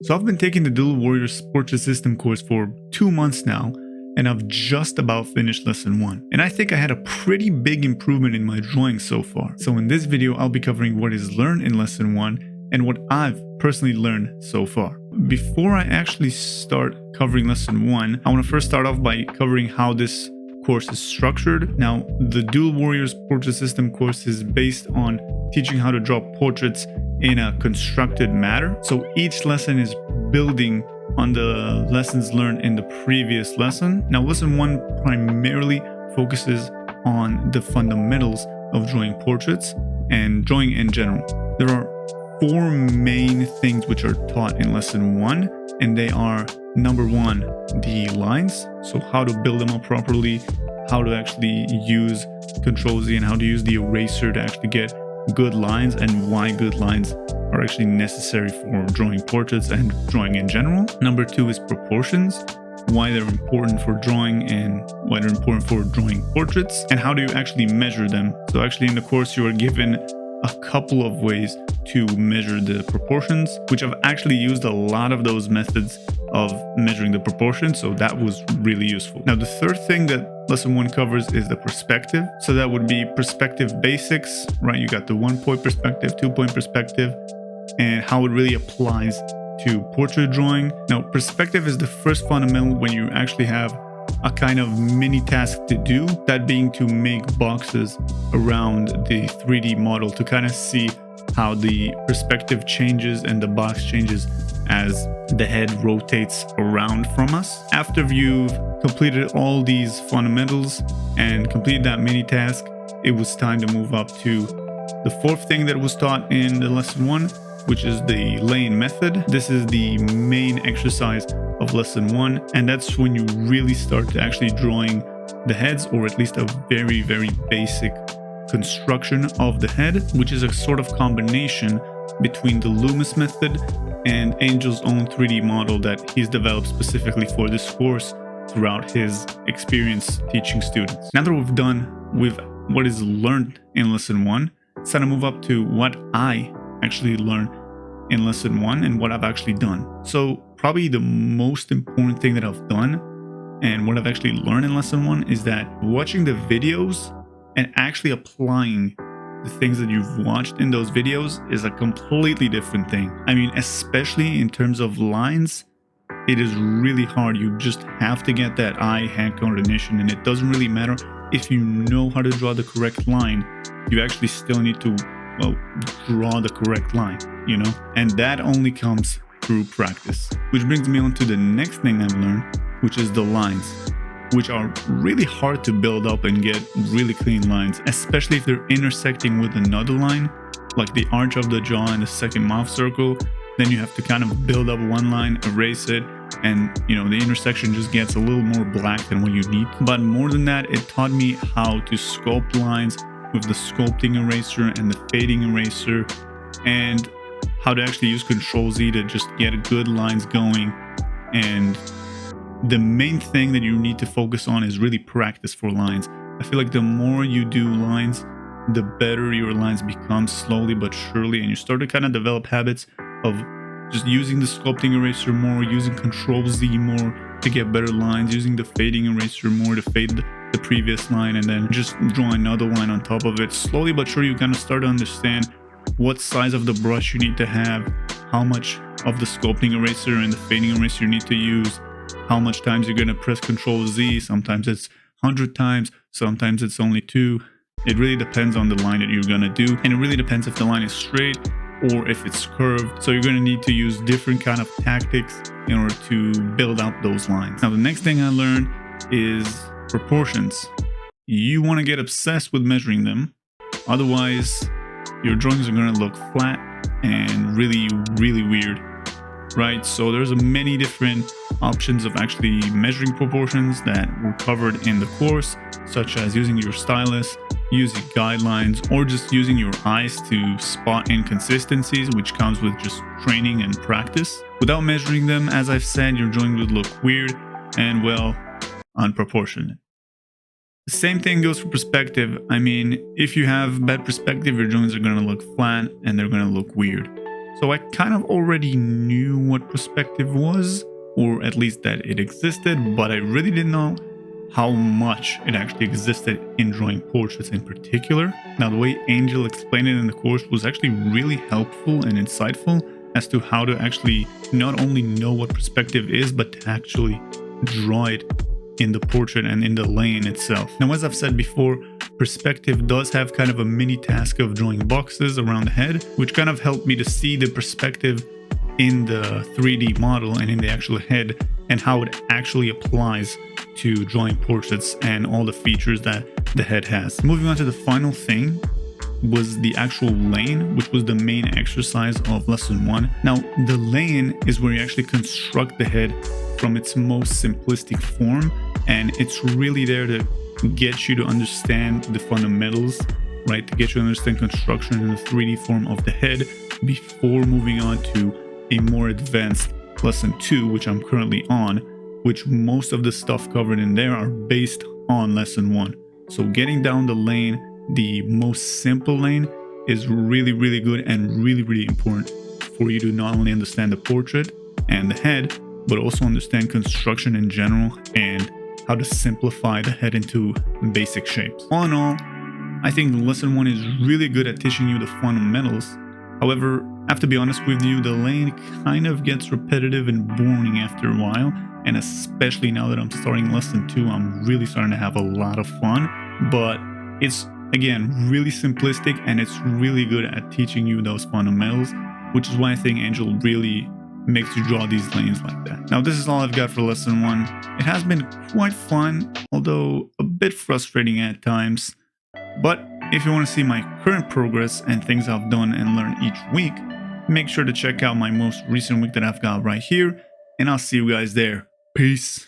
So I've been taking the Doodle Warriors Portrait System course for 2 months now, and I've just about finished lesson 1. And I think I had a pretty big improvement in my drawing so far. So in this video, I'll be covering what is learned in lesson 1 and what I've personally learned so far. Before I actually start covering lesson 1, I want to first start off by covering how this course is structured. Now, the Doodle Warriors Portrait System course is based on teaching how to draw portraits in a constructed manner. So each lesson is building on the lessons learned in the previous lesson. Now, lesson 1 primarily focuses on the fundamentals of drawing portraits and drawing in general. There are 4 main things which are taught in lesson 1, and they are: number 1, the lines, so how to build them up properly, how to actually use Control-Z and how to use the eraser to actually get good lines, and why good lines are actually necessary for drawing portraits and drawing in general. Number 2 is proportions, why they're important for drawing and why they're important for drawing portraits, and how do you actually measure them. So actually in the course you are given a couple of ways to measure the proportions, which I've actually used a lot of those methods of measuring the proportions, so that was really useful. Now, the third thing that lesson 1 covers is the perspective. So that would be perspective basics, right? You got the 1-point perspective, 2-point perspective, and how it really applies to portrait drawing. Now, perspective is the first fundamental when you actually have a kind of mini task to do, that being to make boxes around the 3D model to kind of see how the perspective changes and the box changes as the head rotates around from us. After you've completed all these fundamentals and completed that mini task, it was time to move up to the 4th thing that was taught in the lesson 1, which is the laying method. This is the main exercise of lesson 1, and that's when you really start to actually drawing the heads, or at least a very basic construction of the head, which is a sort of combination between the Loomis method and Angel's own 3D model that he's developed specifically for this course throughout his experience teaching students. Now that we've done with what is learned in lesson 1, it's time to move up to what I actually learned in lesson 1 and what I've actually done. So probably the most important thing that I've done and what I've actually learned in lesson 1 is that watching the videos and actually applying the things that you've watched in those videos is a completely different thing. I mean, especially in terms of lines, it is really hard. You just have to get that eye-hand coordination, and it doesn't really matter if you know how to draw the correct line. You actually still need to, well, draw the correct line, you know? And that only comes through practice. Which brings me on to the next thing I've learned, which is the lines, which are really hard to build up and get really clean lines, especially if they're intersecting with another line, like the arch of the jaw and the second mouth circle. Then you have to kind of build up one line, erase it, and you know, the intersection just gets a little more black than what you need. But more than that, it taught me how to sculpt lines with the sculpting eraser and the fading eraser, and how to actually use Control-Z to just get good lines going. And the main thing that you need to focus on is really practice for lines. I feel like the more you do lines, the better your lines become slowly but surely, and you start to kind of develop habits of just using the sculpting eraser more, using Control-Z more to get better lines, using the fading eraser more to fade the previous line, and then just draw another line on top of it. Slowly but surely, you kind of start to understand what size of the brush you need to have, how much of the sculpting eraser and the fading eraser you need to use, how much times you're going to press Control-Z. Sometimes it's 100 times, sometimes it's only 2. It really depends on the line that you're going to do, and it really depends if the line is straight or if it's curved. So you're going to need to use different kind of tactics in order to build out those lines. Now, the next thing I learned is proportions. You want to get obsessed with measuring them, otherwise your drawings are going to look flat and really weird, right? So there's many different options of actually measuring proportions that were covered in the course, such as using your stylus, using guidelines, or just using your eyes to spot inconsistencies, which comes with just training and practice. Without measuring them, as I've said, your drawing would look weird and, well, unproportionate. The same thing goes for perspective. I mean, if you have bad perspective, your drawings are going to look flat and they're going to look weird. So I kind of already knew what perspective was, or at least that it existed, but I really didn't know how much it actually existed in drawing portraits in particular. Now, the way Angel explained it in the course was actually really helpful and insightful as to how to actually not only know what perspective is, but to actually draw it in the portrait and in the lane itself. Now, as I've said before, perspective does have kind of a mini task of drawing boxes around the head, which kind of helped me to see the perspective in the 3D model and in the actual head and how it actually applies to drawing portraits and all the features that the head has. Moving on to the final thing was the actual lane, which was the main exercise of lesson 1. Now, the lane is where you actually construct the head from its most simplistic form, and it's really there to get you to understand the fundamentals, right? To get you to understand construction in the 3D form of the head before moving on to a more advanced lesson 2, which I'm currently on, which most of the stuff covered in there are based on lesson 1. So getting down the lane, the most simple lane, is really, really good and really, really important for you to not only understand the portrait and the head, but also understand construction in general and how to simplify the head into basic shapes. All in all, I think lesson 1 is really good at teaching you the fundamentals. However, I have to be honest with you, the lane kind of gets repetitive and boring after a while, and especially now that I'm starting lesson 2, I'm really starting to have a lot of fun. But it's, again, really simplistic, and it's really good at teaching you those fundamentals, which is why I think Angel really makes you draw these lanes like that. Now, this is all I've got for lesson 1. It has been quite fun, although a bit frustrating at times. But if you want to see my current progress and things I've done and learned each week, make sure to check out my most recent week that I've got right here, and I'll see you guys there. Peace.